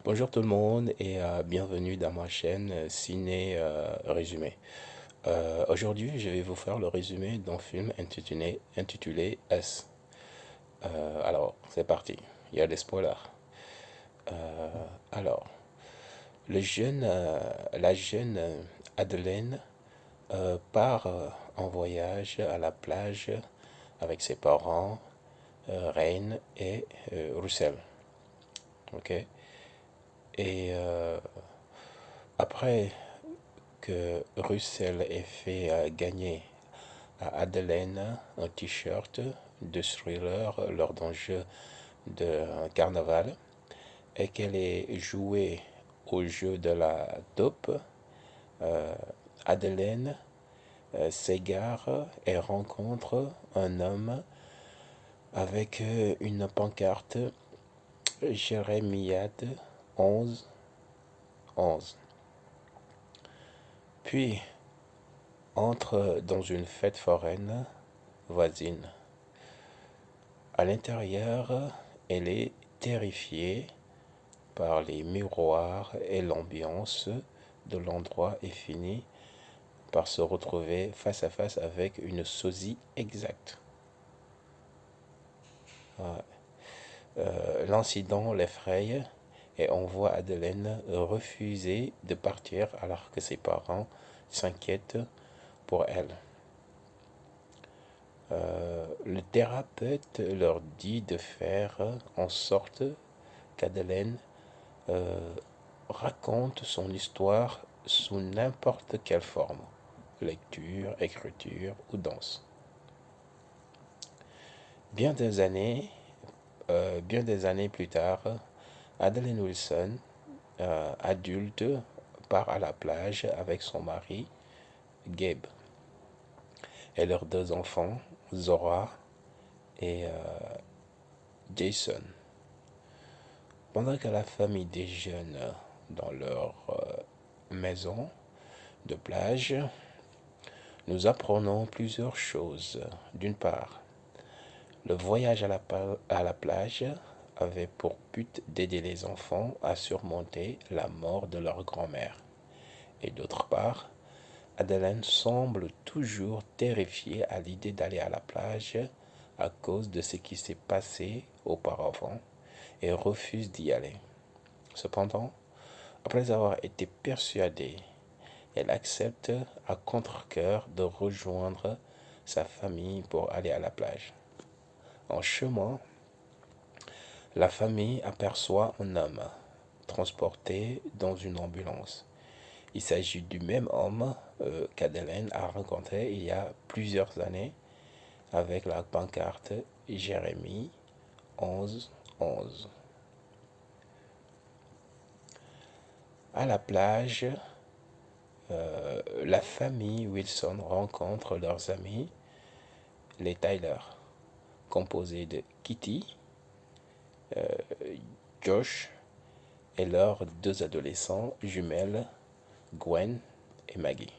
Bonjour tout le monde et bienvenue dans ma chaîne Ciné Résumé. Aujourd'hui, je vais vous faire le résumé d'un film intitulé S. Alors, c'est parti. Il y a des spoilers. Alors, la jeune Madeleine part en voyage à la plage avec ses parents, Rain et Russell. Ok? Et après que Russell ait fait gagner à Madeleine un t-shirt de Thriller lors d'un jeu de carnaval et qu'elle ait joué au jeu de la dope, Madeleine s'égare et rencontre un homme avec une pancarte Jérémiade 11 11. Puis entre dans une fête foraine voisine. À l'intérieur, elle est terrifiée par les miroirs et l'ambiance de l'endroit et finit par se retrouver face à face avec une sosie exacte. Ouais. L'incident l'effraie et on voit Madeleine refuser de partir alors que ses parents s'inquiètent pour elle. Le thérapeute leur dit de faire en sorte qu'Adelaine raconte son histoire sous n'importe quelle forme, lecture, écriture ou danse. Bien des années, bien des années plus tard, Madeleine Wilson, adulte, part à la plage avec son mari, Gabe, et leurs deux enfants, Zora et Jason. Pendant que la famille déjeune dans leur maison de plage, nous apprenons plusieurs choses. D'une part, le voyage à la plage avait pour but d'aider les enfants à surmonter la mort de leur grand-mère. Et d'autre part, Madeleine semble toujours terrifiée à l'idée d'aller à la plage à cause de ce qui s'est passé auparavant et refuse d'y aller. Cependant, après avoir été persuadée, elle accepte à contre-cœur de rejoindre sa famille pour aller à la plage. En chemin, la famille aperçoit un homme transporté dans une ambulance. Il s'agit du même homme qu'Adelaine a rencontré il y a plusieurs années avec la pancarte Jérémie 11 11. À la plage, la famille Wilson rencontre leurs amis, les Tyler, composés de Kitty, Josh et leurs deux adolescents jumelles, Gwen et Maggie.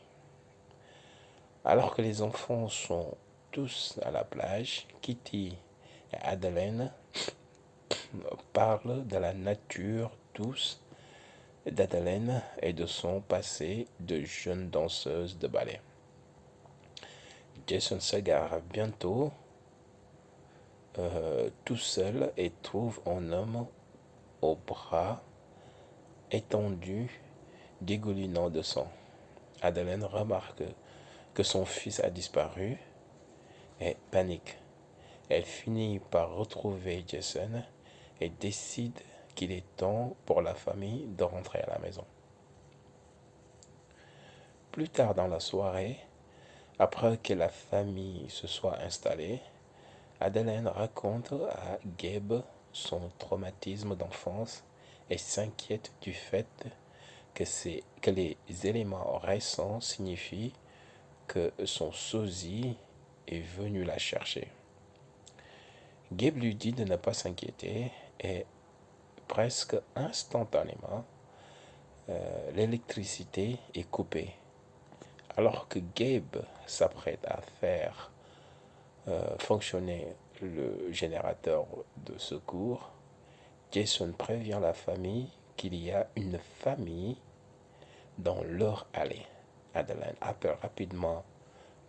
Alors que les enfants sont tous à la plage, Kitty et Adeline parlent de la nature douce d'Adeline et de son passé de jeune danseuse de ballet. Jason s'égare bientôt tout seul et trouve un homme aux bras étendus dégoulinant de sang. Adeline remarque que son fils a disparu et panique. Elle finit par retrouver Jason et décide qu'il est temps pour la famille de rentrer à la maison. Plus tard dans la soirée, après que la famille se soit installée, Adeline raconte à Gabe son traumatisme d'enfance et s'inquiète du fait que les éléments récents signifient que son sosie est venu la chercher. Gabe lui dit de ne pas s'inquiéter et presque instantanément, l'électricité est coupée. Alors que Gabe s'apprête à faire fonctionner le générateur de secours, Jason prévient la famille qu'il y a une famille dans leur allée. Adeline appelle rapidement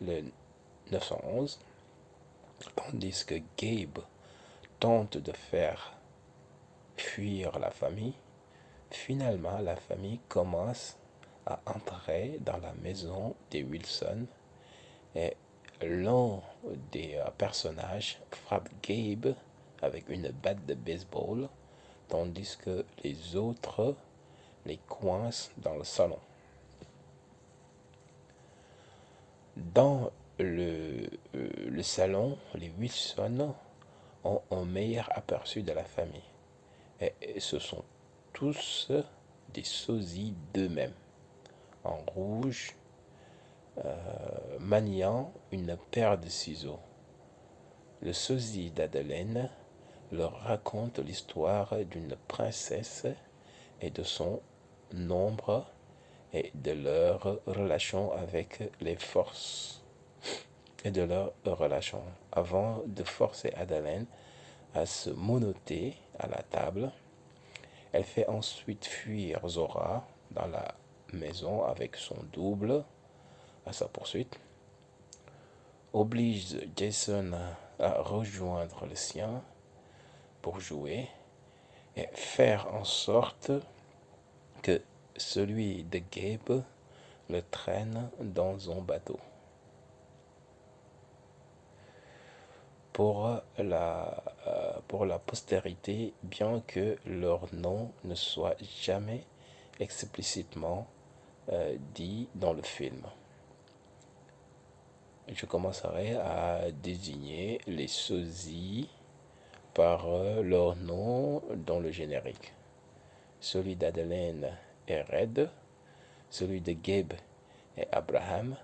le 911, tandis que Gabe tente de faire fuir la famille. Finalement, la famille commence à entrer dans la maison des Wilson et l'un des personnages frappe Gabe avec une batte de baseball, tandis que les autres les coincent dans le salon. Dans le salon, les Wilson ont un meilleur aperçu de la famille. Et ce sont tous des sosies d'eux-mêmes, en rouge, maniant une paire de ciseaux. Le sosie d'Adelaine leur raconte l'histoire d'une princesse et de son ombre et de leur relation avec les forces et de leur relation avant de forcer Adelaine à se monoter à la table. Elle fait ensuite fuir Zora dans la maison avec son double à sa poursuite, oblige Jason à rejoindre le sien pour jouer et faire en sorte que celui de Gabe le traîne dans un bateau. Pour la postérité, bien que leur nom ne soit jamais explicitement dit dans le film. Je commencerai à désigner les sosies par leur nom dans le générique. Celui d'Adelaine est Red, celui de Gabe est Abraham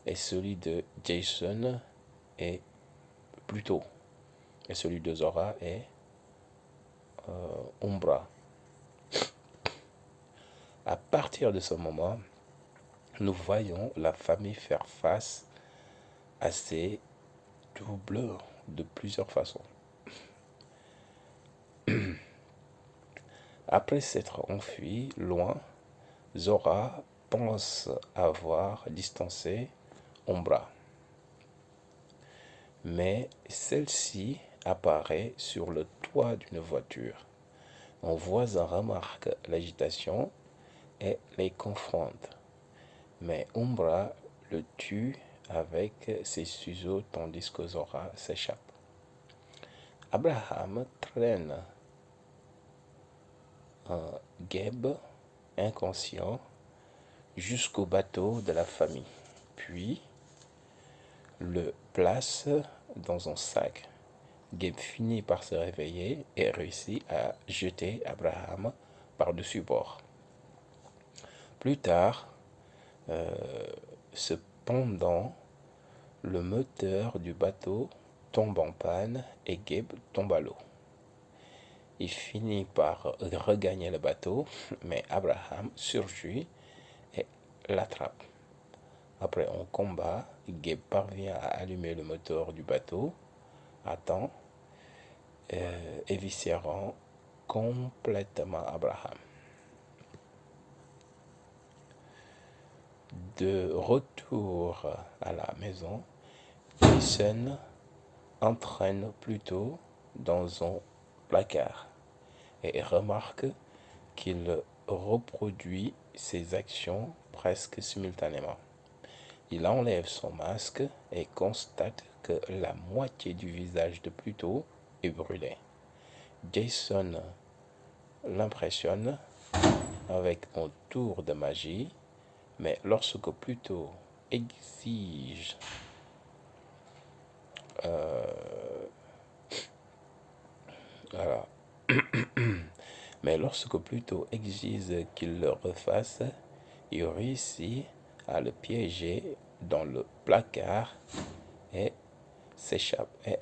et celui de Jason est Pluto et celui de Zora est Umbra. À partir de ce moment, nous voyons la famille faire face à ces doubles de plusieurs façons. Après s'être enfui loin, Zora pense avoir distancé Umbra. Mais celle-ci apparaît sur le toit d'une voiture. Un voisin remarque l'agitation et les confronte. Mais Umbra le tue avec ses ciseaux tandis que Zora s'échappe. Abraham traîne un Gabe inconscient jusqu'au bateau de la famille, puis le place dans un sac. Gabe finit par se réveiller et réussit à jeter Abraham par-dessus bord. Plus tard, cependant, le moteur du bateau tombe en panne et Gabe tombe à l'eau. Il finit par regagner le bateau, mais Abraham surgit et l'attrape. Après un combat, Gabe parvient à allumer le moteur du bateau à temps, éviscérant complètement Abraham. De retour à la maison, Jason entraîne Pluto dans un placard et remarque qu'il reproduit ses actions presque simultanément. Il enlève son masque et constate que la moitié du visage de Pluto est brûlé. Jason l'impressionne avec un tour de magie, mais lorsque Pluto exige qu'il le refasse, il réussit à le piéger dans le placard et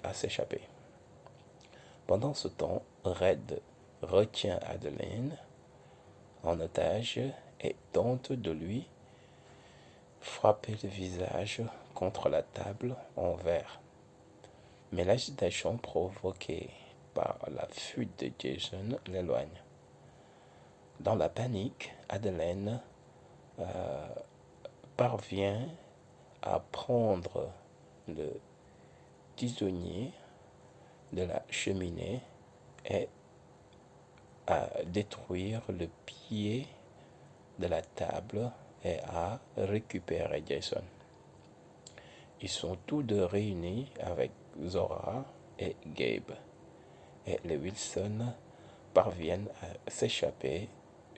à s'échapper. Pendant ce temps, Red retient Adeline en otage et tente de lui frapper le visage contre la table en verre. Mais l'agitation provoquée par la fuite de Jason l'éloigne. Dans la panique, Madeleine parvient à prendre le tisonnier de la cheminée et à détruire le pied de la table et à récupérer Jason. Ils sont tous deux réunis avec Zora et Gabe. Et les Wilson parviennent à s'échapper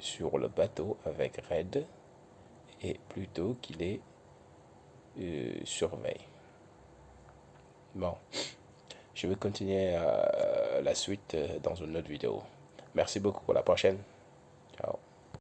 sur le bateau avec Red et plutôt qu'il les surveille. Bon, je vais continuer la suite dans une autre vidéo. Merci beaucoup, à la prochaine.